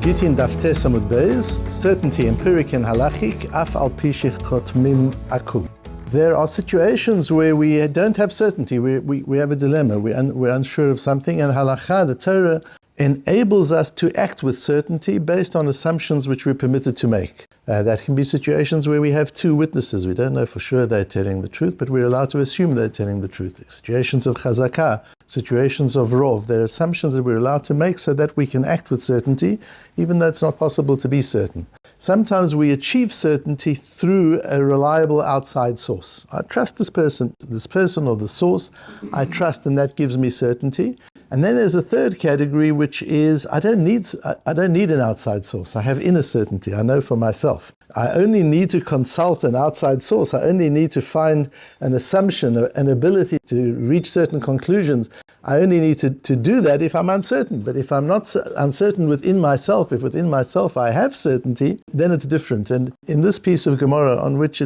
Gittin Daf Samud Beis, certainty empiric and halachik, af al pi chotmim akum. There are situations where we don't have certainty, we have a dilemma, we're unsure of something, and halakha, the Torah, enables us to act with certainty based on assumptions which we're permitted to make. That can be situations where we have two witnesses. We don't know for sure they're telling the truth, but we're allowed to assume they're telling the truth. Situations of chazakah, situations of rov, they're assumptions that we're allowed to make so that we can act with certainty, even though it's not possible to be certain. Sometimes we achieve certainty through a reliable outside source. I trust this person or the source, I trust, and that gives me certainty. And then there's a third category, which is I don't need an outside source. I have inner certainty. I know for myself. I only need to consult an outside source. I only need to find an assumption, an ability to reach certain conclusions. I only need to do that if I'm uncertain. But if I'm not uncertain within myself, if within myself I have certainty, then it's different. And in this piece of Gemara, on which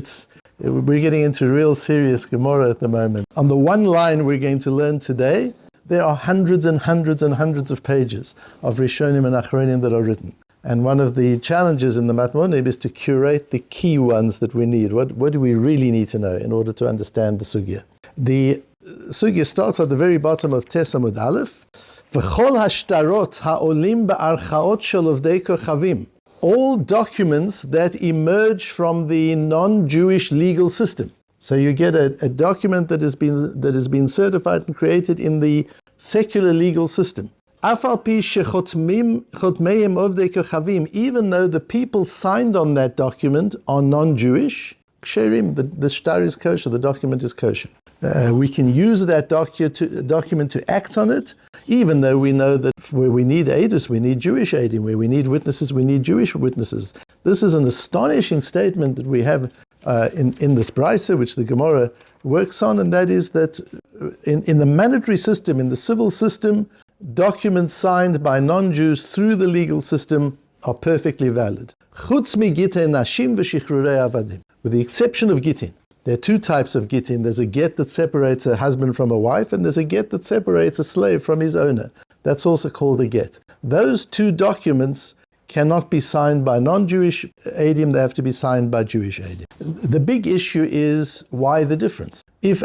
we're getting into real serious Gemara at the moment, on the one line we're going to learn today, there are hundreds and hundreds and hundreds of pages of Rishonim and Achronim that are written. And one of the challenges in the Matmonim is to curate the key ones that we need. What do we really need to know in order to understand the sugya? The sugya starts at the very bottom of Tes Amud Aleph. V'chol hashtarot ha'olim ba'archaot shel ovdei kochavim. All documents that emerge from the non-Jewish legal system. So you get a document that has been certified and created in the secular legal system. Even though the people signed on that document are non-Jewish, shiurim, the shtar is kosher, the document is kosher. We can use that document to act on it, even though we know that where we need edus, we need Jewish edim, where we need witnesses, we need Jewish witnesses. This is an astonishing statement that we have in this brisa, which the Gemara works on, and that is that in the mandatory system, in the civil system, documents signed by non-Jews through the legal system are perfectly valid. Chutz mi gittin nashim v'shichrurei avadim. With the exception of gittin. There are two types of gittin. There's a get that separates a husband from a wife, and there's a get that separates a slave from his owner. That's also called a get. Those two documents cannot be signed by non-Jewish edim, they have to be signed by Jewish edim. The big issue is why the difference? If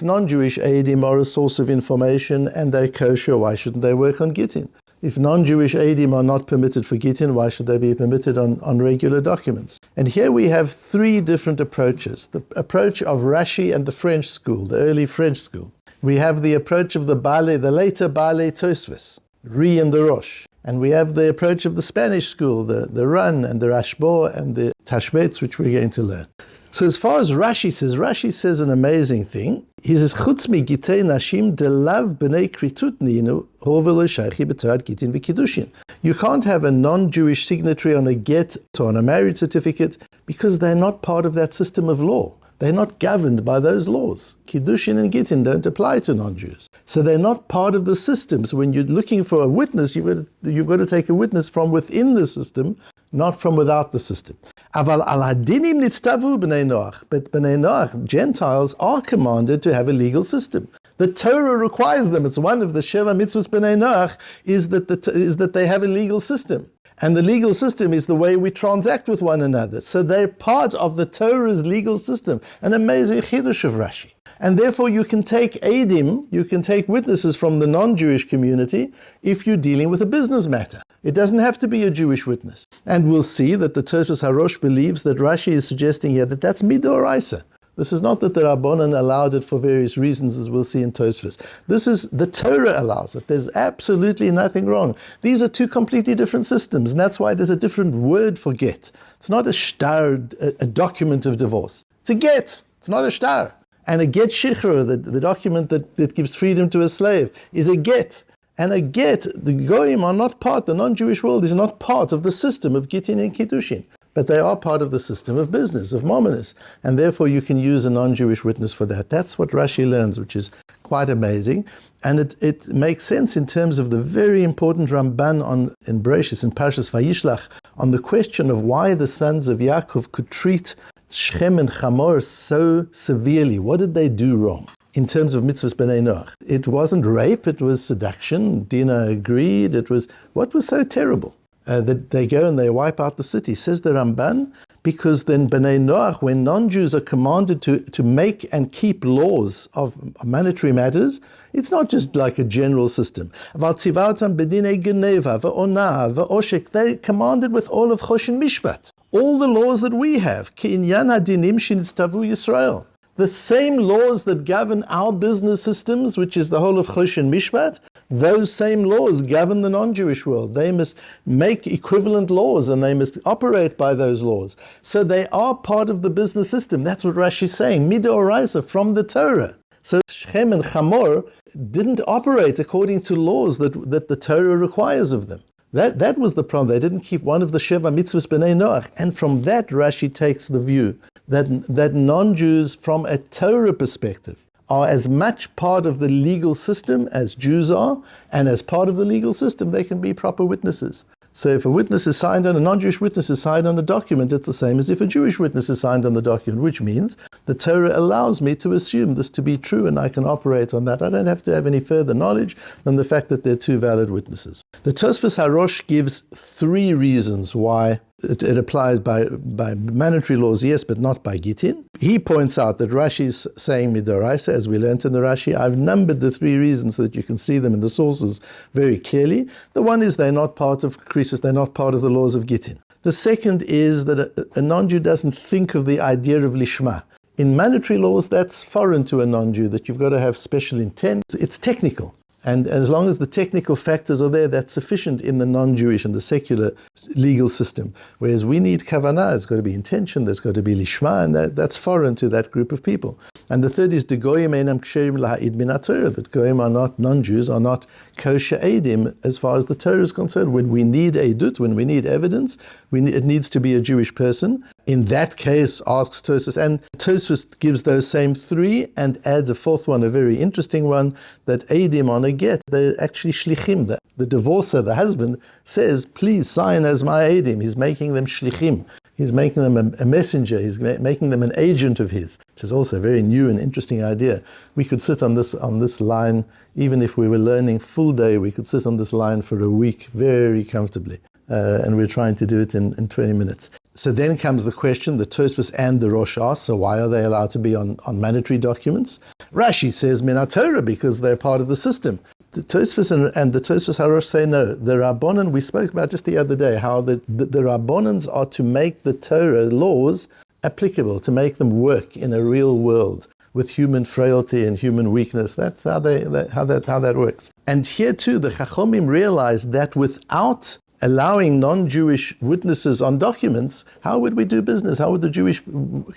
non-Jewish edim are a source of information and they're kosher, why shouldn't they work on gittin? If non-Jewish edim are not permitted for gittin, why should they be permitted on regular documents? And here we have three different approaches. The approach of Rashi and the French school, the early French school. We have the approach of the later Baalei Tosfos, Ri and the Rosh. And we have the approach of the Spanish school, the Ran and the Rashbo and the Tashbetz, which we're going to learn. So as far as Rashi says an amazing thing. He says, Chutz mi gitei nashim delav b'nei kritut ninu hovelo shaychi b'torat gittin v'kiddushin. You can't have a non-Jewish signatory on a get or on a marriage certificate because they're not part of that system of law. They're not governed by those laws. Kiddushin and Gittin don't apply to non-Jews. So they're not part of the system. So when you're looking for a witness, you've got to take a witness from within the system, not from without the system. Aval al hadinim nitztavu b'nei Noach. But b'nei Noach, Gentiles, are commanded to have a legal system. The Torah requires them. It's one of the Sheva mitzvahs b'nei Noach is that they have a legal system. And the legal system is the way we transact with one another. So they're part of the Torah's legal system. An amazing chidush of Rashi. And therefore you can take edim, you can take witnesses from the non-Jewish community if you're dealing with a business matter. It doesn't have to be a Jewish witness. And we'll see that the Tosfos HaRosh believes that Rashi is suggesting here that that's midoraisa. This is not that the Rabbanan allowed it for various reasons, as we'll see in Tosfos. This is, the Torah allows it. There's absolutely nothing wrong. These are two completely different systems, and that's why there's a different word for get. It's not a shtar, a document of divorce. It's a get. It's not a shtar. And a get shichrur, the document that gives freedom to a slave, is a get. And a get, the goyim are not part, the non-Jewish world is not part of the system of gittin and kiddushin. But they are part of the system of business, of mominus. And therefore you can use a non-Jewish witness for that. That's what Rashi learns, which is quite amazing. And it makes sense in terms of the very important Ramban in Bereshis, in Parshas Vayishlach, on the question of why the sons of Yaakov could treat Shechem and Hamor so severely. What did they do wrong? In terms of mitzvahs b'nei Noach, it wasn't rape, it was seduction. Dinah agreed. What was so terrible? that they go and they wipe out the city. Says the Ramban, because then B'nai Noach, when non-Jews are commanded to make and keep laws of monetary matters, it's not just like a general system. They're commanded with all of Choshen Mishpat, all the laws that we have. The same laws that govern our business systems, which is the whole of Choshen Mishpat, those same laws govern the non-Jewish world. They must make equivalent laws and they must operate by those laws. So they are part of the business system. That's what Rashi is saying, Midoraisa, from the Torah. So Shem and Chamor didn't operate according to laws that the Torah requires of them. That was the problem. They didn't keep one of the Sheva Mitzvahs B'nai Noach. And from that, Rashi takes the view that non-Jews, from a Torah perspective, are as much part of the legal system as Jews are, and as part of the legal system, they can be proper witnesses. So if a witness is signed on, a non-Jewish witness is signed on a document, it's the same as if a Jewish witness is signed on the document, which means the Torah allows me to assume this to be true and I can operate on that. I don't have to have any further knowledge than the fact that they're two valid witnesses. The Tosfos HaRosh gives 3 reasons why it applies by mandatory laws, yes, but not by Gittin. He points out that Rashi is saying Midoraisa, as we learnt in the Rashi. I've numbered the 3 reasons so that you can see them in the sources very clearly. The one is they're not part of Krisus, they're not part of the laws of Gittin. The second is that a non-Jew doesn't think of the idea of lishma. In mandatory laws, that's foreign to a non-Jew, that you've got to have special intent. It's technical. And as long as the technical factors are there, that's sufficient in the non-Jewish and the secular legal system. Whereas we need kavanah, it's got to be intention, there's got to be lishma, and that's foreign to that group of people. And the third is the goyim einam ksherim laha'id min haTorah, that goyim are not, non-Jews are not kosher eidim as far as the Torah is concerned. When we need edut, when we need evidence, it needs to be a Jewish person. In that case, asks Tosfos, and Tosfos gives those same 3 and adds a 4th one, a very interesting one, that eidim on a get, they're actually shlichim. The divorcer, the husband, says, please sign as my eidim. He's making them shlichim. He's making them a messenger. He's making them an agent of his, which is also a very new and interesting idea. We could sit on this line, even if we were learning full day, we could sit on this line for a week very comfortably. And we're trying to do it in 20 minutes. So then comes the question, the Tosfos and the Rosh ask, so why are they allowed to be on mandatory documents? Rashi says, Min HaTorah, because they're part of the system. The Tosfos and the Tosfos HaRosh say no. The Rabbanan, we spoke about just the other day, how the Rabbanans are to make the Torah laws applicable, to make them work in a real world with human frailty and human weakness. That's how that works. And here too, the Chachomim realized that without allowing non-Jewish witnesses on documents, how would we do business? How would the Jewish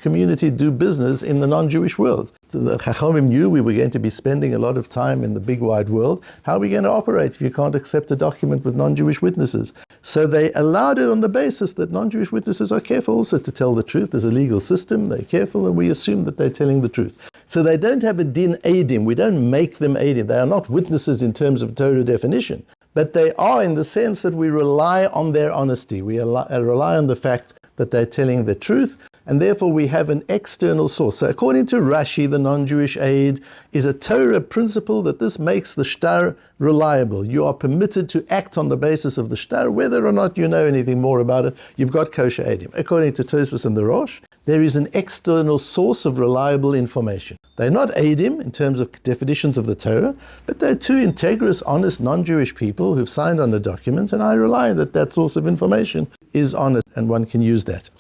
community do business in the non-Jewish world? The Chachomim knew we were going to be spending a lot of time in the big wide world. How are we going to operate if you can't accept a document with non-Jewish witnesses? So they allowed it on the basis that non-Jewish witnesses are careful also to tell the truth. There's a legal system, they're careful, and we assume that they're telling the truth. So they don't have a din eidim. We don't make them eidim. They are not witnesses in terms of Torah definition. But they are in the sense that we rely on their honesty. We rely on the fact that they're telling the truth, and therefore we have an external source. So according to Rashi, the non-Jewish aid is a Torah principle that this makes the shtar reliable. You are permitted to act on the basis of the shtar, whether or not you know anything more about it. You've got kosher eidim. According to Tosfos and the Rosh, there is an external source of reliable information. They're not eidim in terms of definitions of the Torah, but they're 2 integrous, honest, non-Jewish people who've signed on the document, and I rely that that source of information is honest and one can use that.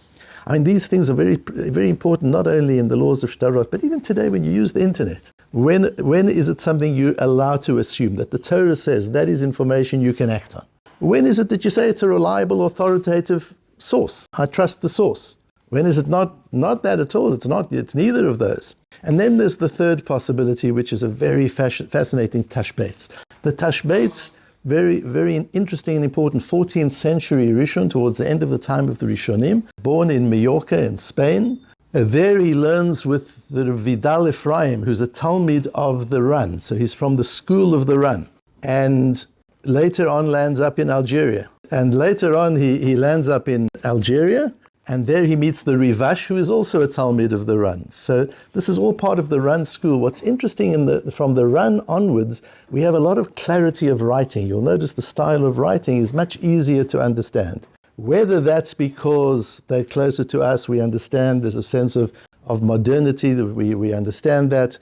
I mean, these things are very, very important, not only in the laws of shtarot, but even today when you use the internet. When is it something you're allowed to assume that the Torah says that is information you can act on? When is it that you say it's a reliable, authoritative source? I trust the source. When is it not that at all? It's neither of those. And then there's the third possibility, which is a very fascinating tashbeitz. The tashbeitz, very, very interesting and important 14th century Rishon, towards the end of the time of the Rishonim, born in Majorca in Spain. There he learns with the Vidal Ephraim, who's a Talmud of the Ran. So he's from the school of the Ran. And later on lands up in Algeria. And later on he lands up in Algeria. And there he meets the Rivash, who is also a Talmud of the Ran. So this is all part of the Ran school. What's interesting from the Ran onwards, we have a lot of clarity of writing. You'll notice the style of writing is much easier to understand. Whether that's because they're closer to us, we understand, there's a sense of modernity, that we understand that,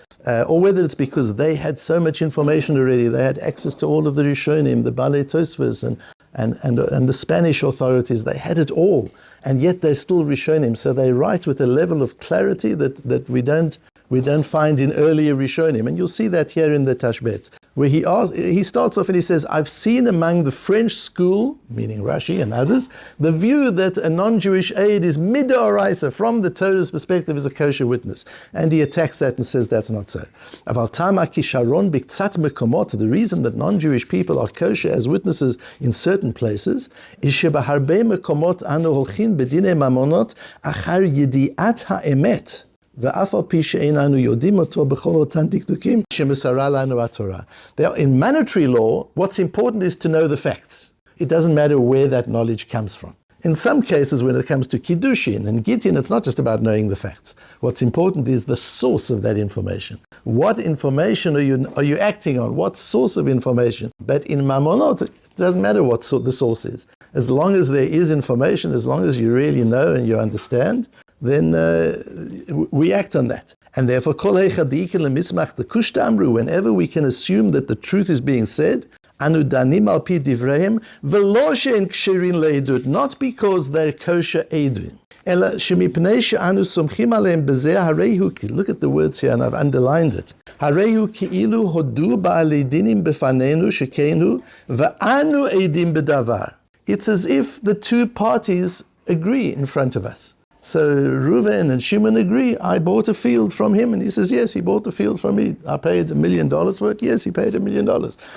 or whether it's because they had so much information already, they had access to all of the Rishonim, the Balei Tosfos, and the Spanish authorities, they had it all, and yet they're still Rishonim, so they write with a level of clarity that we don't find in earlier Rishonim, and you'll see that here in the Tashbetz, where he starts off and he says, I've seen among the French school, meaning Rashi and others, the view that a non-Jewish aid is midoraisa, from the Torah's perspective, is a kosher witness. And he attacks that and says that's not so. The reason that non-Jewish people are kosher as witnesses in certain places is shebaharbe mekomot anu holchin bedine mamonot achar yediat ha'emet. There, in monetary law, what's important is to know the facts. It doesn't matter where that knowledge comes from. In some cases, when it comes to Kiddushin and Gittin, it's not just about knowing the facts. What's important is the source of that information. What information are you acting on? What source of information? But in Mamonot, it doesn't matter what the source is. As long as there is information, as long as you really know and you understand, then we act on that. And therefore, whenever we can assume that the truth is being said, anu danim al pi divreim, velo she'en ksherin le'edut, not because they're kosher edun. Ela shemipnei she'anu somchim aleim bezeh harehu, look at the words here, and I've underlined it. Harehu ki'ilu hodu ba'alei dinim befanenu shekenu, va'anu edim bedavar. It's as if the two parties agree in front of us. So Reuven and Shimon agree, I bought a field from him, and he says, yes, he bought the field from me. I paid $1 million for it. Yes, he paid $1 million.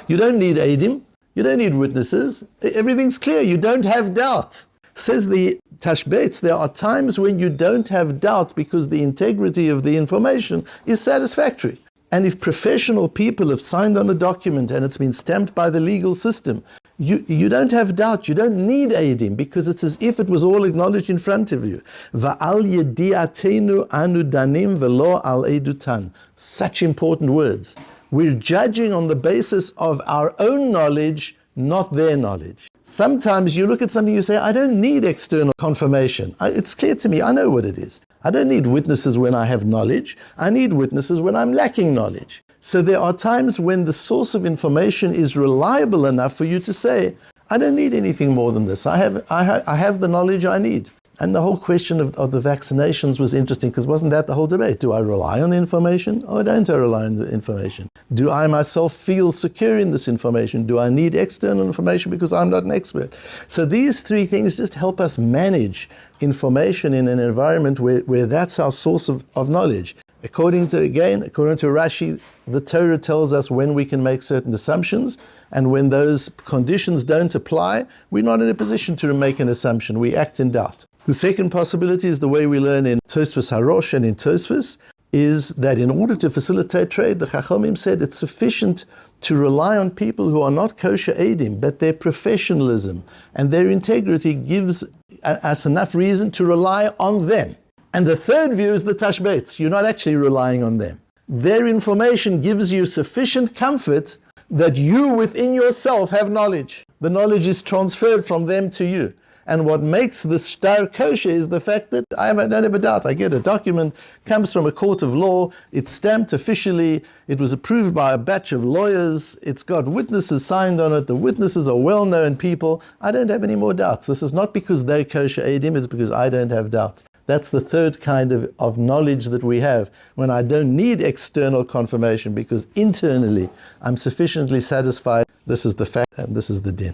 You don't need Eidim. You don't need witnesses. Everything's clear. You don't have doubt. Says the Tashbetz, there are times when you don't have doubt because the integrity of the information is satisfactory. And if professional people have signed on a document and it's been stamped by the legal system, you don't have doubt, you don't need Eidim, because it's as if it was all acknowledged in front of you. Va'al yediatenu anu danim velo al edutan. Such important words. We're judging on the basis of our own knowledge, not their knowledge. Sometimes you look at something, you say, I don't need external confirmation. It's clear to me, I know what it is. I don't need witnesses when I have knowledge. I need witnesses when I'm lacking knowledge. So there are times when the source of information is reliable enough for you to say, I don't need anything more than this. I have the knowledge I need. And the whole question of the vaccinations was interesting, because wasn't that the whole debate? Do I rely on the information or don't I rely on the information? Do I myself feel secure in this information? Do I need external information because I'm not an expert? So these three things just help us manage information in an environment where that's our source of knowledge. According to Rashi, the Torah tells us when we can make certain assumptions, and when those conditions don't apply, we're not in a position to make an assumption. We act in doubt. The second possibility is the way we learn in Tosfos Harosh and in Tosfos, is that in order to facilitate trade, the Chachamim said it's sufficient to rely on people who are not kosher Eidim, but their professionalism and their integrity gives us enough reason to rely on them. And the third view is the Tashbetz. You're not actually relying on them. Their information gives you sufficient comfort that you within yourself have knowledge. The knowledge is transferred from them to you. And what makes the shtar kosher is the fact that I don't have a doubt. I get a document, comes from a court of law, it's stamped officially, it was approved by a batch of lawyers, it's got witnesses signed on it, the witnesses are well-known people. I don't have any more doubts. This is not because they're kosher Eidim, it's because I don't have doubts. That's the third kind of knowledge that we have, when I don't need external confirmation because internally I'm sufficiently satisfied. This is the fact and this is the din.